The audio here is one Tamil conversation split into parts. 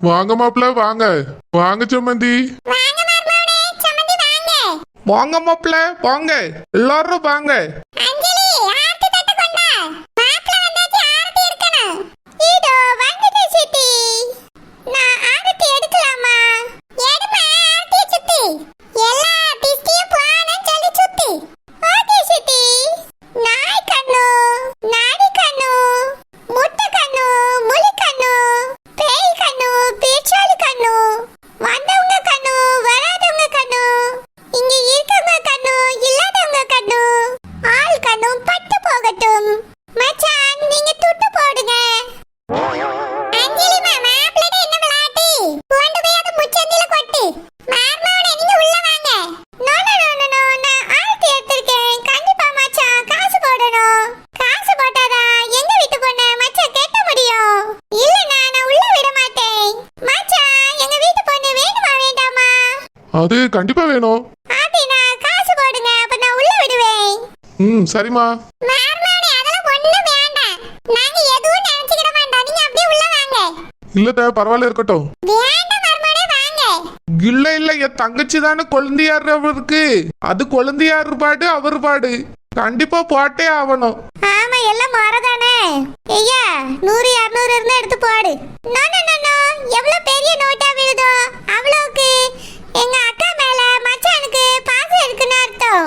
வாங்க மாப்பிள்ள வாங்க. வாங்க சம்மந்தி. வாங்க மாப்பிள்ள வாங்க. எல்லாரும் வாங்க. அது கண்டிப்பா வேணும். சரிம்மா. இல்ல பரவாயில்ல இருக்கட்டும். இல்ல இல்ல என் தங்கச்சி தானே குழந்தையார் அவருக்கு. அது குழந்தையார் பாடு அவர் பாடு. கண்டிப்பா போட்டே ஆகணும். ஆமா எல்லாம் மறதானே. ஐயா 100 200 இருந்தா எடுத்து போடு. நோ நோ நோ நோ எவ்வளவு பெரிய நோட்டா விழுதோ அவ்வளவுக்கு எங்க அக்கா மேல மச்சானுக்கு பாசம் இருக்குன்னு அர்த்தம்.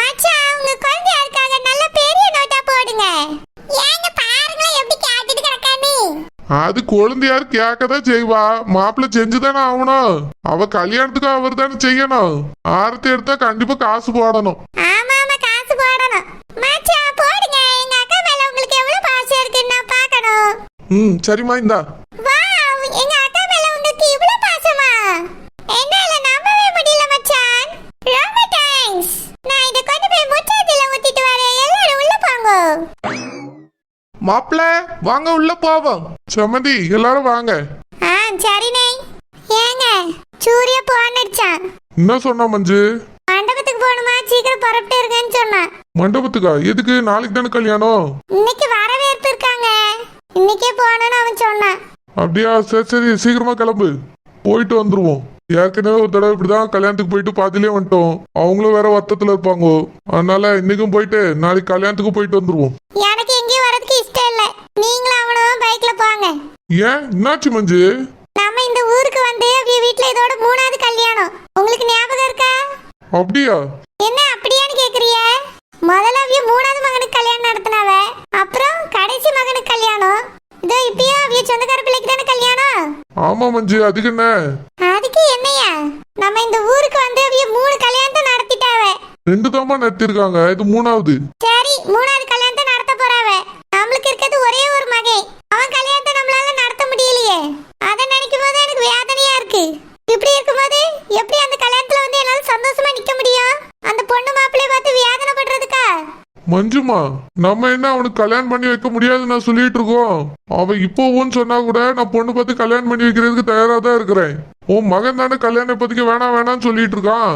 மச்சான் உங்க குழந்தையாருக்காக நல்ல பெரிய நோட்டா போடுங்க. ஏங்க பாருங்க எப்படி கேட்டுட்டு கிடக்கானே. அது குழந்தையார் கேட்கதான் செய்வா. மாப்பிள்ள செஞ்சுதானே ஆகணும். அவ கல்யாணத்துக்கு அவர் தானே செய்யணும். ஆரத்தி எடுத்தா கண்டிப்பா காசு போடணும். ஆமா ஆமா காசு போடணும். மச்சான் போடுங்க. எங்க அக்கா மேல உங்களுக்கு எவ்வளவு பாசம் இருக்குன்னு நான் பார்க்கணும். சரிம்மா இந்தா. வாவ் எங்க அக்கா மேல உங்களுக்கு இவ்வளவு பாசமா? என்னால நம்பவே முடியல மச்சான். ரொம்ப தேங்க்ஸ். நான் இத கொண்டு போய் முற்றத்துல ஊத்திட்டு வரேன். எல்லாரும் உள்ள போங்க. மாப்பிள்ள வாங்க உள்ள போவோம். சம்மந்தி எல்லாரும் வாங்க. சரிண்ணே. ஏங்க சூரிய போன் அடிச்சான். என்ன சொன்னா மஞ்சு? மண்டபத்துக்கு போகணுமா சீக்கிரம் புறப்பட்டு இருக்கேன்னு சொன்னான். மண்டபத்துக்கா? எதுக்கு? நாளைக்கு தானே கல்யாணம். இன்னைக்கு வரவேற்பு இருக்காங்க. இன்னைக்கே போகணும்னு அவன் சொன்னான். அப்படியா? சரி சரி சீக்கிரமா கிளம்பு. போயிட்டு வந்துருவோம். ஏற்கனவே ஒரு தடவை இப்படிதான் கல்யாணத்துக்கு போயிட்டு பாதிலே வந்துட்டோம். அவங்களும் வேற வருத்தத்துல இருப்பாங்க. அதனால இன்னைக்கும் போயிட்டு நாளைக்கு கல்யாணத்துக்கு போயிட்டு வந்துருவோம். எனக்கு எங்கேயும் வரதுக்கு இஷ்டம் இல்ல. நீங்களும் அவனும் பைக்ல போங்க. ஏன் என்னாச்சு மஞ்சு? நம்ம இந்த ஊருக்கு வந்து அவிய வீட்ல இதோட 3வது கல்யாணம். உங்களுக்கு ஞாபகம் இருக்கா? அப்படியா? என்ன அப்படியான்னு கேக்குறிய? முதல்ல அவிய 3வது மகனுக்கு கல்யாணம் நடத்தினாவ. அப்புறம் கடைசி மகனுக்கு கல்யாணம். இதோ இப்பயும் அவிய சொந்தக்கார பிள்ளைக்கு தானே கல்யாணம். ஆமா மஞ்சு. அதுக்கு என்ன? அதுக்கு என்னையா? நம்ம இந்த ஊருக்கு வந்து அவிய 3 கல்யாணத்தை நடத்திட்டாவ. 2 தாமா நடத்திருக்காங்க. இது 3வது. சரி 3வது கல்யாணத்தை நடத்த போறாவ. நம்மளுக்கு இருக்கிறது ஒரே ஒரு மகன். அவன் கல்யாணத்தை நம்மளால நடத்த முடியலையே. அதை நினைக்கும் போது எனக்கு வேதனையா இருக்கு. இப்படி இருக்கும்போது எப்படி அந்த கல்யாணத்துல வந்து என்னால சந்தோஷமா நிக்க முடியும்? அந்த பொண்ணு மாப்பிள்ளைய பார்த்து வேதனை பண்றதுக்கா? மஞ்சுமா நம்ம என்ன அவனுக்கு கல்யாணம் பண்ணி வைக்க முடியாதுன்னு நான் சொல்லிட்டு இருக்கோம். அவன் இப்போவும் சொன்னா கூட நான் பொண்ணு பார்த்து கல்யாணம் பண்ணி வைக்கிறதுக்கு தயாரா தான் இருக்கிறேன். உன் மகன் தானே கல்யாணம் இப்போதைக்கு வேணாம் வேணாம்னு சொல்லிட்டு இருக்கான்.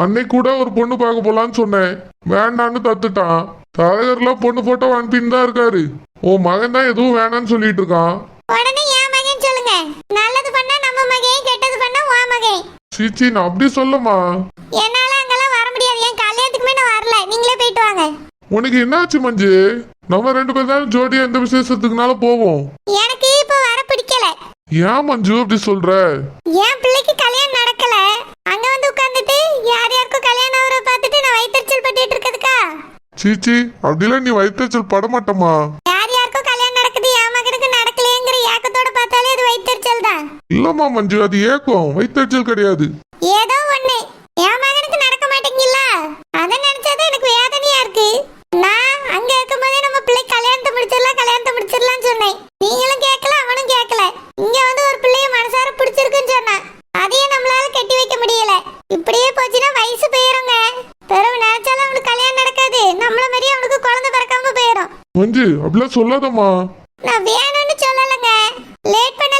அன்னைக்கு கூட ஒரு பொண்ணு பார்க்க போலான்னு சொன்னேன். வேண்டான்னு தத்துட்டான். தலைவர்லாம் பொண்ணு போட்டோ அனுப்பின்னு தான் இருக்காரு. உன் மகன் தான் எதுவும் வேணான்னு சொல்லிட்டு இருக்கான். உடனே என் மகன் சொல்லுங்க. நல்லது பண்ணா நம்ம மகன், கெட்டது பண்ணா உன் மகன். சீச்சி நான் அப்படி சொல்லமா. என்னால அங்கெல்லாம் வர முடியாது. என் கல்யாணத்துக்குமே நான் வரல. நீங்களே போயிட்டு வாங்க. உனக்கு என்னாச்சு மஞ்சு? நம்ம 2 பேரும் தான் ஜோடியா எந்த விசேஷத்துக்குனால போவோம். எனக்கு இப்ப வர பிடிக்கல. ஏன் மஞ்சு அப்படி சொல்ற? என் பிள்ளைக்கு கல்யாணம் நடக்கல. அங்க வந்து உட்கார்ந்துட்டு யார் யாருக்கும் கல்யாணம் ஆவற பார்த்துட்டு நான் வயித்தறிச்சல் பட்டுட்டு இருக்கதுக்கா? சீச்சி அப்படிலாம் நீ வயிற்றுச்சல் படமாட்டமா. யார் யாருக்கும் கல்யாணம் நடக்குது என் மகனுக்கு நடக்கலையேங்கிற ஏக்கத்தோட பார்த்தாலே அது வயித்தறிச்சல் தான். இல்லம்மா மஞ்சு அது ஏக்கம், வயிற்றுச்சல் கிடையாது. ஏதோ ஒண்ணு என் மகனுக்கு நடக்க மாட்டேங்குல்ல. அதை நினைச்சாதான் எனக்கு வேதனையா இருக்கு. நான் அங்க இருக்கும்போதே நம்ம பிள்ளை கல்யாணத்தை முடிச்சிடலாம்னு சொன்னேன். நீங்களும் கேட்கல அவனும் கேட்கல. இங்க வந்து ஒரு பிள்ளைய மனசார பிடிச்சிருக்குன்னு சொன்னான். அதையும் நம்மளால கட்டி வைக்க முடியல. இப்படியே போச்சுன்னா வயசு போயிருங்க. பிறகு நினைச்சாலும் அவனுக்கு கல்யாணம் நடக்காது. நம்மள மாதிரியே அவனுக்கு குழந்தை பிறக்காம போயிடும். மஞ்சு அப்படிலாம் சொல்லாதம்மா. நான் வேணும்னு சொல்லலங்க. லேட் பண்ண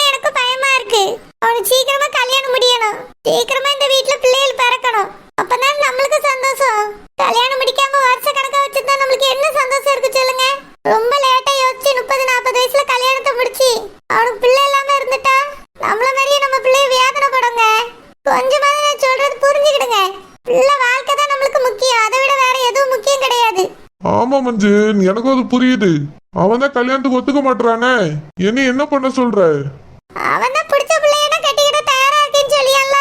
எனக்கு பயமா இருக்கு. அவனுக்கு சீக்கிரமா கல்யாணம் முடியணும். சீக்கிரமா இந்த வீட்டுல பிள்ளைகள் பிறக்கணும். அப்பதான் நம்மளுக்கு சந்தோஷம். கல்யாணம் முடிக்காம வருஷ கணக்கா வச்சிருந்தா நம்மளுக்கு என்ன சந்தோஷம் இருக்கு சொல்லுங்க? ரொம்ப லேட்டா யோசிச்சு 30 40 வயசுல கல்யாணத்தை முடிச்சு அவனுக்கு பிள்ளை இல்லாம இருந்துட்டா நம்ம தான் மஞ்சு, எனக்கும் அது புரியுது. அவன் தான் கல்யாணத்துக்கு ஒத்துக்க மாட்டானே, என்ன பண்ண சொல்ற? அவன் தான் பிடிச்ச பிள்ளையனா கட்டிக்கிட தயாரா இருக்கேன்னு சொல்லியல்ல.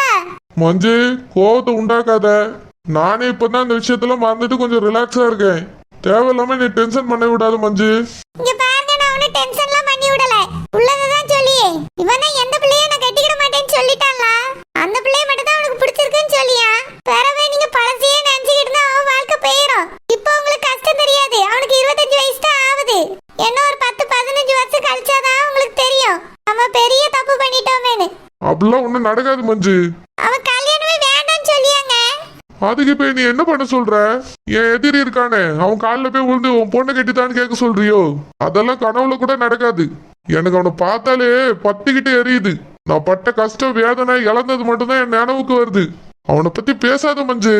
மஞ்சு, கோவத்தை உண்டாக்காத. நானே இப்பதான் இந்த விஷயத்துல மறந்துட்டு கொஞ்சம் ரிலாக்ஸா இருக்கேன். தேவையில்லாம நீ டென்ஷன் பண்ண விடாத மஞ்சு. இங்க பாருங்க, நான் அவனை டென்ஷன்லாம் பண்ணி விடல. உள்ளதான் சொல்லியே. இவன் தான் எந்த பிள்ளைய நான் கட்டிக்கிட மாட்டேன்னு சொல்லிட்டான்ல. அந்த பிள்ளைய மட்டும் தான் அவனுக்கு பிடிச்சிருக்குன்னு சொல்லியா. பிறவே நீங்க பழசையே நினைச்சுக்கிட்டு இருந்தா அவன் வாழ்க்கை போயிடும். இப்போ உங்களுக்கு கஷ்டம் தெரியாது. அவனுக்கு 25 வயசு தான் ஆகுது. என்ன ஒரு 10-15 வருஷம் கழிச்சாதான் உங்களுக்கு தெரியும் நம்ம பெரிய தப்பு பண்ணிட்டோமேனு. அப்படிலாம் ஒண்ணும் நடக்காது மஞ்சு. அவன் கல்யாணமே வேண்டாம்னு சொல்லியாங்க. அதுக்கு போய் நீ என்ன பண்ண சொல்ற? என் எதிரி இருக்கானே, அவன் காலில் போய் விழுந்து உன் பொண்ணை கட்டித்தான்னு கேட்க சொல்றியோ? அதெல்லாம் கனவுல கூட நடக்காது. எனக்கு அவனை பார்த்தாலே பத்திக்கிட்டு எரியுது. நான் பட்ட கஷ்டம் வேதனை இழந்தது மட்டும்தான் என் நினைவுக்கு வருது. அவனை பத்தி பேசாத மஞ்சு.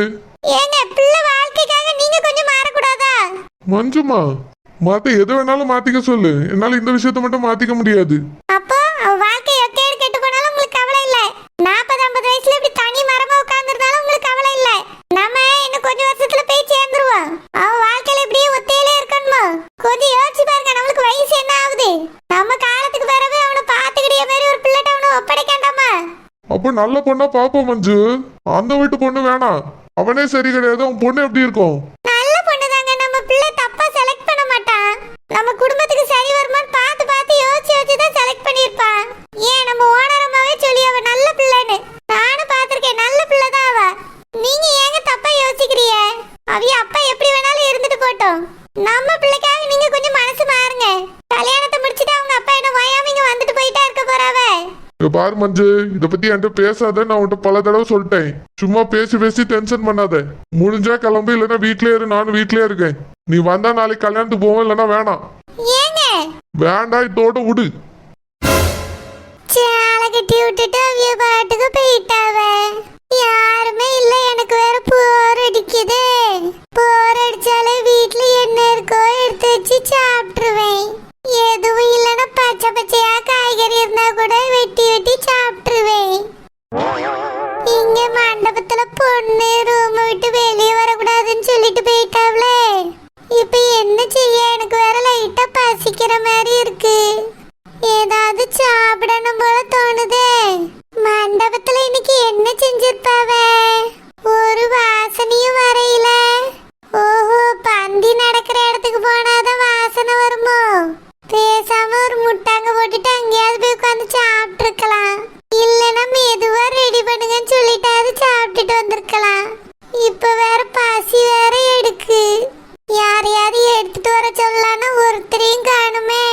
ஏங்க, பிள்ளை வாழ்க்கைக்காக நீங்க கொஞ்சம் மாறக்கூடாதா? மஞ்சுமா, மாத்த எது வேணாலும் மாத்திக்க சொல்லு. என்னால இந்த விஷயத்த மட்டும் மாத்திக்க முடியாது. அப்போ அவ வாழ்க்கை எக்கேடு கெட்டு போனாலும் உங்களுக்கு கவலை இல்ல. 40-50 வயசுல இப்படி தனி மரமா உட்கார்ந்துருந்தாலும் உங்களுக்கு கவலை இல்ல. நம்ம இன்னும் கொஞ்சம் வருஷத்துல போய் சேர்ந்துருவோம். அவன் வாழ்க்கையில இப்படியே ஒத்தையிலே இருக்கணுமா? கொஞ்சம் யோசிச்சு பாருங்க, நம்மளுக்கு வயசு என்ன ஆகுது? நம்ம காலத்துக்கு பிறகு அவனை பாத்துக்கிடிய மாதிரி ஒரு பிள்ளைட்ட அவனை ஒப்படைக்காண்டாமா? அப்போ நல்ல பொண்ணா பாப்போம் மஞ்சு. அந்த வீட்டு பொண்ணு வேணாம். அவனே சரி கிடையாது. அவன் பொண்ணு எப்படி இருக்கும்? நல்ல பொண்ணு தாங்க. நம்ம பிள்ளை தப்பா செலக்ட் பண்ண மாட்டான். நம்ம குடும்பத்துக்கு சரி வருமான்னு பார்த்து பார்த்து யோசிச்சு தான் செலக்ட் பண்ணிருப்பான். ஏன் நம்ம ஓனர் அம்மாவே சொல்லி அவ நல்ல பிள்ளைன்னு. நானும் பார்த்திருக்கேன், நல்ல பிள்ளை தான் அவ. நீங்க ஏங்க தப்பா யோசிக்கிறீங்க? அவிய அப்பா எப்படி வேணாலும் இருந்துட்டு போட்டோம். நம்ம பிள்ளைக்காக நீங்க கொஞ்சம் மனசு மாறுங்க. கல்யாணத்தை முடிச்சிட்டு அவங்க அப்பா என்ன வயாமிங்க வந்துட்டு போயிட்டா இருக்க போறாவ. பாரு மஞ்சு, இத பத்தி என்கிட்ட பேசாத. நான் உன்கிட்ட பல தடவை சொல்லிட்டேன். சும்மா பேசி பேசி டென்ஷன் பண்ணாத. முடிஞ்சா கிளம்பு, இல்லைன்னா வீட்லயே இரு. நானும் வீட்லயே இருக்கேன். நீ வந்தா நாளைக்கு கல்யாணத்துக்கு போவோம், இல்லைன்னா வேணாம். ஏங்க? வேண்டாம், இதோட விடு. சேலை கட்டி விட்டுட்டு அவிய பாட்டுக்கு போயிட்டாவ. யாருமே இல்ல. எனக்கு வேற போர் அடிக்குது. போர் அடிச்சாலே வீட்டுல என்ன இருக்கோ எடுத்து வச்சு சாப்பிட்டுருவேன். எதுவும் இல்லைன்னா பச்சை பச்சையா காய்கறி இருந்தா கூட வெட்டி வெட்டி சாப்பிட்டுருவேன். இங்க மண்டபத்துல பொண்ணு ரூம் விட்டு வெளியே வரக்கூடாதுன்னு சொல்லிட்டு போயிட்டாவளே. இப்ப என்ன செய்ய? எனக்கு வேற லைட்டா பசிக்கிற மாதிரி இருக்கு. ஏதாவது சாப்பிடணும் போல தோணுதே. மண்டபத்துல இன்னைக்கு என்ன செஞ்சிருப்பாவ? ஒரு வாசனையும் வரையில. ஓஹோ, பந்தி நடக்கிற இடத்துக்கு போனாதான் வாசனை வருமோ? பேசாம ஒரு முட்டாங்க போட்டுட்டு அங்கேயாவது போய் உட்காந்து சாப்பிட்டு இருக்கலாம். இல்லைன்னா மெதுவா ரெடி பண்ணுங்கன்னு சொல்லிட்டாவது சாப்பிட்டுட்டு வந்திருக்கலாம். இப்ப வேற பசி வேற எடுக்கு. யாரையாவது எடுத்துட்டு வர சொல்லலாம்னா ஒருத்தரையும் காணுமே.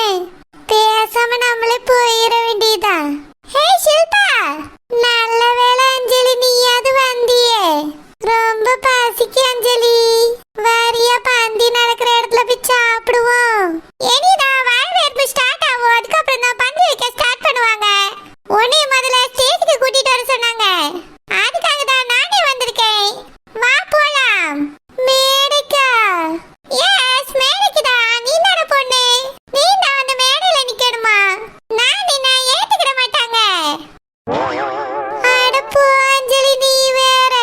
பேசாம நம்மளே போயிட வேண்டியதான். ஹே ஷில்பா, நல்ல வேளை அஞ்சலி, நீயாவது வந்தியே. ரொம்ப பசிக்கு அஞ்சலி. வாரியா பந்தி நடக்கிற இடத்துல போய் சாப்பிடுவோம். ஏனிடா, வரவேற்பு ஸ்டார்ட் ஆகும். அதுக்கப்புறம் தான் பந்தி வைக்க ஸ்டார்ட் பண்ணுவாங்க. உன்னைய முதல்ல ஸ்டேஜுக்கு கூட்டிட்டு வர சொன்னாங்க. அதுக்காக தான் நானே வந்திருக்கேன். வா போலாம். மேடைக்கா? எஸ், மேடைக்கு தான். நீ தான பொண்ணு. நீ தான் அந்த மேடையில நிக்கணுமா? நான் நின்னா ஏத்துக்கிட மாட்டாங்க. அட போ அஞ்சலி, நீ வேற.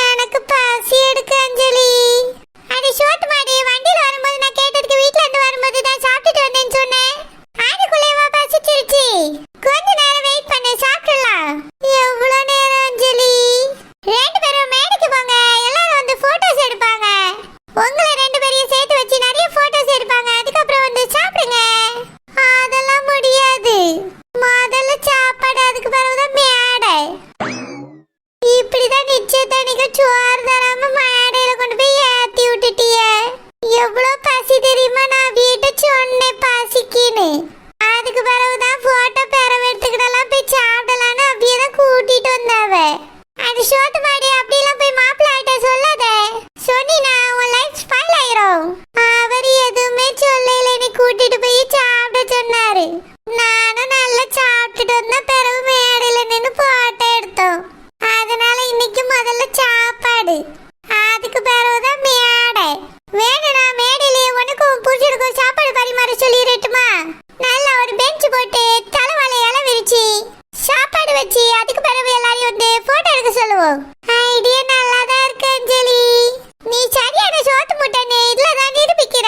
எனக்கு பசி எடுக்கு அஞ்சலி. அடி சோட்டு மாடி, வண்டியில வரும்போது நான் கேட்டதுக்கு வீட்ல இருந்து வரும்போது தான் சாப்பிட்டுட்டு வந்தேன்னு சொன்னேன். அதுக்குள்ளேவா பசிச்சிருச்சு? கொஞ்ச நேரம் வெயிட் பண்ணு, சாப்பிடலாம். எவ்வளவு நேரம் அஞ்சலி? 2 பேரும் மேடைக்கு போங்க. எல்லாரும் வந்து போட்டோஸ் எடுப்பாங்க. உங்களை 2 பேரையும் சேர்த்து வச்சு நிறைய போட்டோஸ் எடுப்பாங்க. அதுக்கப்புறம் வந்து சாப்பிடுங்க. அதெல்லாம் முடியாது. முதல்ல சாப்பாடு, அதுக்கு பிறகுதான் மேடை. இப்படிதான் நிச்சயத்தனிக்கு சோறு தராம மேடையில கொண்டு போய் ஏத்தி விட்டுட்டிய. எவ்வளவு பசி தெரியுமா? நான் வீட்டை சொன்னேன் பசிக்குன்னு. அதுக்கு பிறகுதான் போட்டோ பெறவு எடுத்துக்கிட்டலாம் போய் சாப்பிடலான்னு அப்படியேதான் கூட்டிட்டு வந்தாவ. அது சோத்து மாடி, அப்படியெல்லாம் போய் மாப்பிள்ள ஆயிட்ட சொல்லாத. சொன்னினா உன் லைஃப் ஸ்பாயில் ஆயிரும். அவர் எதுவுமே சொல்லல. என்னை கூட்டிட்டு போய் சாப்பிட சொன்னாரு. நானும் நல்லா சாப்பிட்டுட்டு வந்தா பிறகு மேடையில நின்று போட்டோ எடுத்தோம். அதனால இன்னைக்கு முதல்ல சாப்பாடு, அதுக்கு பிறகுதான் மேடை. வேணும்னா மேடையிலேயே உனக்கும் புடிச்சிருக்கும் சாப்பாடு பரிமாற சொல்லிடட்டுமா? நல்லா ஒரு பெஞ்ச் போட்டு தலைவாழையால விரிச்சு சாப்பாடு வச்சு அதுக்கு பிறகு எல்லாரையும் வந்து போட்டோ எடுக்க சொல்லுவோம். ஐடியா நல்லாதான் இருக்கு அஞ்சலி. நீ சரியான சோத்து முட்டை இதுலதான் நிரூபிக்கிற.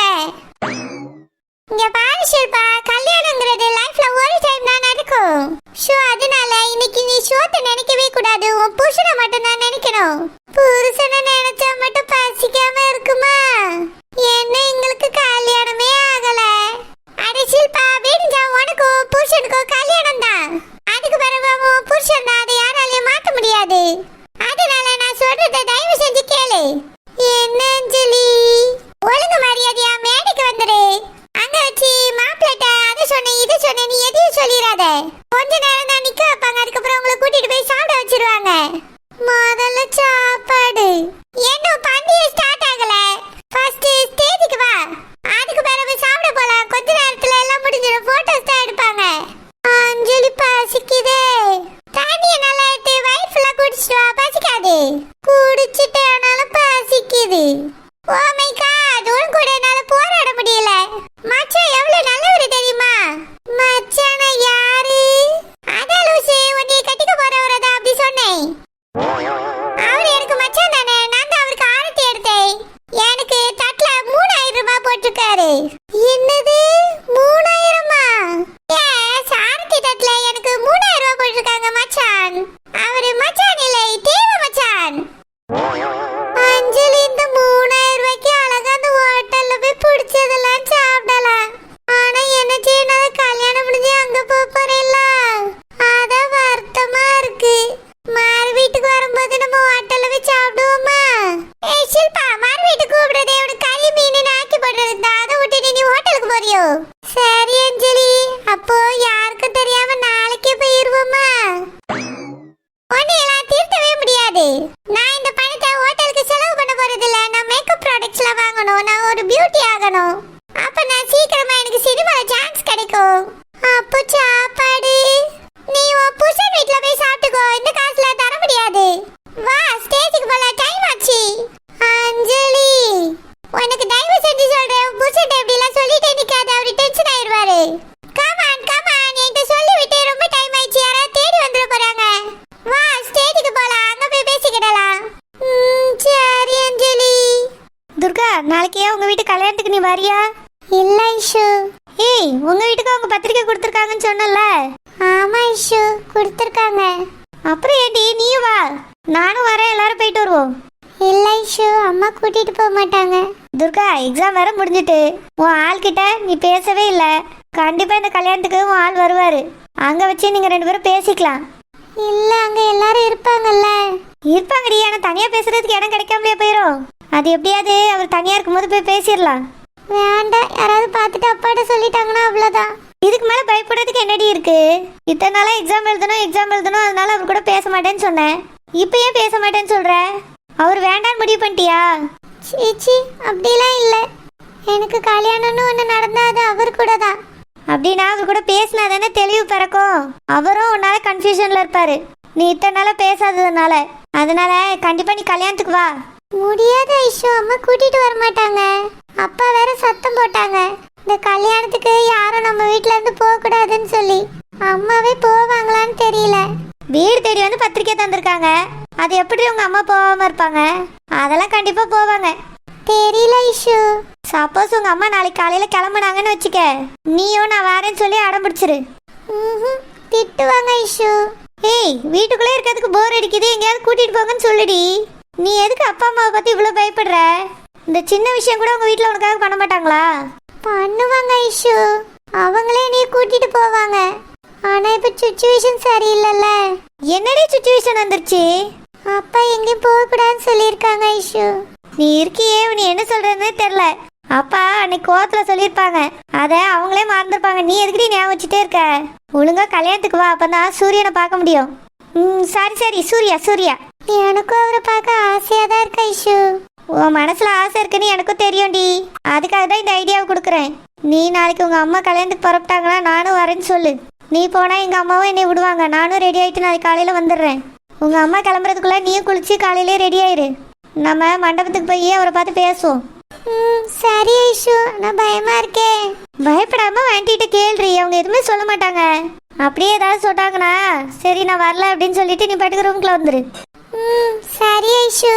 ஷோ அதனால இன்னைக்கு நீ ஷோத்தை நினைக்கவே கூடாது, உன் புருஷனை மட்டும் தான் நினைக்கணும். புருஷனை நினைச்சா மட்டும் பசிக்காம இருக்குமா? என்ன எங்களுக்கு கல்யாணமே ஆகல. அடிச்சில்பா விடிஞ்சா உனக்கு புருஷனுக்கு கல்யாணம் தான். அதுக்கு பிறகு உன் புருஷன் தான், அதை யாராலையும் மாத்த முடியாது. அதனால நான் சொல்றதை தயவு செஞ்சு கேளு. என்ன அஞ்சலி, ஒழுங்கு மரியாதையா மேடைக்கு வந்துடு. அங்க வச்சு மாப்பிள்ளட்ட அதை சொன்னேன் இது சொன்னேன் நீ எதையும் சொல்லிடாத. கொஞ்ச நேரம் தான் நிக்க வைப்பாங்க, அதுக்கப்புறம் உங்களை கூட்டிட்டு போய் சாப்பிட வச்சிருவாங்க. முதல்ல சாப்பாடு. இன்னும் பண்டிகை ஸ்டார்ட் ஆகல. ஃபர்ஸ்ட் ஸ்டேஜுக்கு வா, அதுக்கு பிறகு சாப்பிட போலாம். கொஞ்ச நேரத்துல எல்லாம் முடிஞ்சிடும், போட்டோஸ் தான் எடுப்பாங்க. அஞ்சலி பசிக்குதே, தண்ணிய நல்லா எடுத்து வயிறு ஃபுல்லா குடிச்சிட்டு வா, பசிக்காது. குடிச்சிட்டு ஆனாலும் பசிக்குது. ஓ மை காட், உன் கூட என்னால போராட முடியல. மச்சான் எவ்வளவு நல்லவரு தெரியுமா? மச்சான யாரு? அதான் லூசு, உன்னைய கட்டிக்க போறவரதா அப்படி சொன்னேன். அவர் எனக்கு மச்சான் தானே, நான் தான் அவருக்கு ஆரத்தி எடுத்தேன். எனக்கு தட்டுல 3000 ரூபாய் போட்டிருக்காரு. என்னது 3000மா? எஸ், ஆரத்தி தட்டுல எனக்கு 3000 ரூபாய் போட்டிருக்காங்க மச்சான். அவரு மச்சான் இல்லை, தேவ மச்சான். அஞ்சலி, இந்த 3000 ரூபாய்க்கு அழகா அந்த ஹோட்டல்ல போய் பிடிச்சதெல்லாம் சாப்பிடலாம். ஆனா என்ன செய்யணும், கல்யாணம் முடிஞ்சு அங்க போறேன்ல, அதான் வருத்தமா இருக்கு. மாறு வீட்டுக்கு வரும்போது நம்ம ஹோட்டல்ல போய் சாப்பிடுவோமா? ஏய் ஷில்பா, மாறு வீட்டுக்கு கூப்பிடுறதே உனக்கு களி மீன் ஆக்கி போடுறது தான், அதை விட்டு நீ ஹோட்டலுக்கு போறியோ? சரி அஞ்சலி, அப்போ யாருக்கும் தெரியாம நாளைக்கே போயிருவோமா? உன்னையெல்லாம் திருத்தவே முடியாது. நான் இந்த பணத்தை ஹோட்டலுக்கு செலவு பண்ண போறது இல்ல. நான் மேக்கப் ப்ராடக்ட்ஸ்லாம் வாங்கணும், நான் ஒரு பியூட்டி ஆகணும். அப்ப நான் சீக்கிரமா எனக்கு சினிமால சான்ஸ் கிடைக்கும். அப்போ சாப்பாடு நீ உன் புருஷன் வீட்ல போய் சாப்பிட்டுக்கோ, இந்த காசுல தர முடியாது. வா ஸ்டேஜுக்கு போல, டைம் ஆச்சு. அஞ்சலி, உனக்கு தயவு செஞ்சு சொல்றேன், உன் புருஷன் இப்படி எல்லாம் சொல்லிட்டே நிக்காத, அவரு டென்ஷன் ஆயிடுவாரு. கமான் கமான், என்கிட்ட சொல்லி விட்டு ரொம்ப டைம் ஆயிடுச்சு, யாராவது தேடி வந்துட போறாங்க. வா ஸ்டேஜுக்கு போலாம், அங்க போய் பேசிக்கிடலாம். சரி அஞ்சலி. துர்கா, நாளைக்கு உங்க வீட்டு கல்யாணத்துக்கு நீ வரியா? இல்ல ஐஷு. ஏய், உங்க வீட்டுக்கு அவங்க பத்திரிக்கை கொடுத்துருக்காங்கன்னு சொன்னல. ஆமா ஐஷு, கொடுத்துருக்காங்க. அப்புறம் ஏண்டி நீயும் வா, நானும் வரேன், எல்லாரும் போயிட்டு வருவோம். இல்ல ஐஷு, அம்மா கூட்டிட்டு போக மாட்டாங்க. துர்கா, எக்ஸாம் வேற முடிஞ்சிட்டு உன் ஆள்கிட்ட நீ பேசவே இல்லை. கண்டிப்பா இந்த கல்யாணத்துக்கு உன் ஆள் வருவாரு, அங்க வச்சு நீங்க 2 பேரும் பேசிக்கலாம். இல்ல, அங்க எல்லாரும் இருப்பாங்கல்ல. இருப்பாங்கடி, ஆனா தனியா பேசுறதுக்கு இடம் கிடைக்காமலே போயிடும். அது எப்படியாவது அவர் தனியா இருக்கும்போது போய் பேசிடலாம். வேண்டாம், யாராவது பார்த்துட்டு அப்பாட்ட சொல்லிட்டாங்கன்னா அவ்வளவுதான். இதுக்கு மேல பயப்படுறதுக்கு என்னடி இருக்கு? இத்தனை நாளா எக்ஸாம் எழுதணும், அதனால அவர் கூட பேச மாட்டேன்னு சொன்னேன். இப்ப ஏன் பேச மாட்டேன்னு சொல்ற? அவர் வேண்டான்னு முடிவு பண்ணிட்டியா? சீச்சி, அப்படிலாம் இல்ல. எனக்கு கல்யாணம்னு ஒண்ணு நடந்தா அது அவர் கூட தான். அப்படின்னா அவர் கூட பேசினா தானே தெளிவு பிறக்கும். அவரும் உன்னால கன்ஃபியூஷன்ல இருப்பாரு, நீ இத்தனை நாளா பேசாததுனால. அதனால கண்டிப்பா நீ கல்யாணத்துக்கு வா. முடியாத ஐஷு, அம்மா கூட்டிட்டு வர மாட்டாங்க. அப்பா வேற சத்தம் போட்டாங்க, இந்த கல்யாணத்துக்கு யாரும் நம்ம வீட்ல இருந்து போக கூடாதுன்னு சொல்லி. அம்மாவே போவாங்களான்னு தெரியல. வீடு தேடி வந்து பத்திரிக்கை தந்திருக்காங்க, அது எப்படி உங்க அம்மா போகாம இருப்பாங்க? அதெல்லாம் கண்டிப்பா போவாங்க. தெரியல ஐஷு. சப்போஸ் உங்க அம்மா நாளைக்கு காலையில கிளம்புனாங்கன்னு வச்சுக்க, நீயும் நான் வரேன்னு சொல்லி அடம் பிடிச்சிரு. திட்டுவாங்க ஐஷு. ஏய், வீட்டுக்குள்ளே இருக்கிறதுக்கு போர் அடிக்குது, எங்கேயாவது கூட்டிட்டு போங்கன்னு சொல்லுடி. நீ எதுக்கு அப்பா அம்மாவை பத்தி இவ்வளவு பயப்படுற? இந்த சின்ன விஷயம் கூட உங்க வீட்டுல உனக்காக பண்ண மாட்டாங்களா? பண்ணுவாங்க ஐஷு, அவங்களே நீ கூட்டிட்டு போவாங்க. ஆனா இப்ப சுச்சுவேஷன் சரியில்லைல்ல. என்னடி சுச்சுவேஷன் வந்துருச்சு? அப்பா எங்கேயும் போக கூடாதுன்னு சொல்லியிருக்காங்க ஐஷு. நீ இருக்கியே, நீ என்ன சொல்றதுன்னு தெரியல. அப்பா அன்னைக்கு கோவத்துல சொல்லியிருப்பாங்க, அத அவங்களே மறந்துருப்பாங்க. நீ எதுக்கடி ஞாபகம் வச்சுட்டே இருக்க? ஒழுங்கா கல்யாணத்துக்கு வா, அப்பதான் சூரியனை பார்க்க முடியும். சரி சூர்யா. எனக்கும் அவரை பார்க்க ஆசையா தான் இருக்கு ஐஷு. உன் மனசுல ஆசை இருக்குன்னு எனக்கும் தெரியும்டி, அதுக்காக தான் இந்த ஐடியாவை கொடுக்குறேன். நீ நாளைக்கு உங்க அம்மா கல்யாணத்துக்கு புறப்பட்டாங்கன்னா நானும் வரேன்னு சொல்லு. நீ போனா எங்க அம்மாவும் என்னை விடுவாங்க, நானும் ரெடி ஆயிட்டு நாளைக்கு காலையில வந்துடுறேன். உங்க அம்மா கிளம்புறதுக்குள்ள நீயும் குளிச்சு காலையிலே ரெடி ஆயிரு. நம்ம மண்டபத்துக்கு போய் அவரை பார்த்து பேசுவோம். சரி ஐஷு, நான் பயமா இருக்கேன். பயப்படாம ஆண்டிகிட்ட கேள்றி, அவங்க எதுவுமே சொல்ல மாட்டாங்க. அப்படியே ஏதாவது சொன்னாங்கன்னா சரி நான் வரல அப்படின்னு சொல்லிட்டு நீ பாட்டுக்கு ரூம்குள்ள வந்துரு. சரி ஐஷு.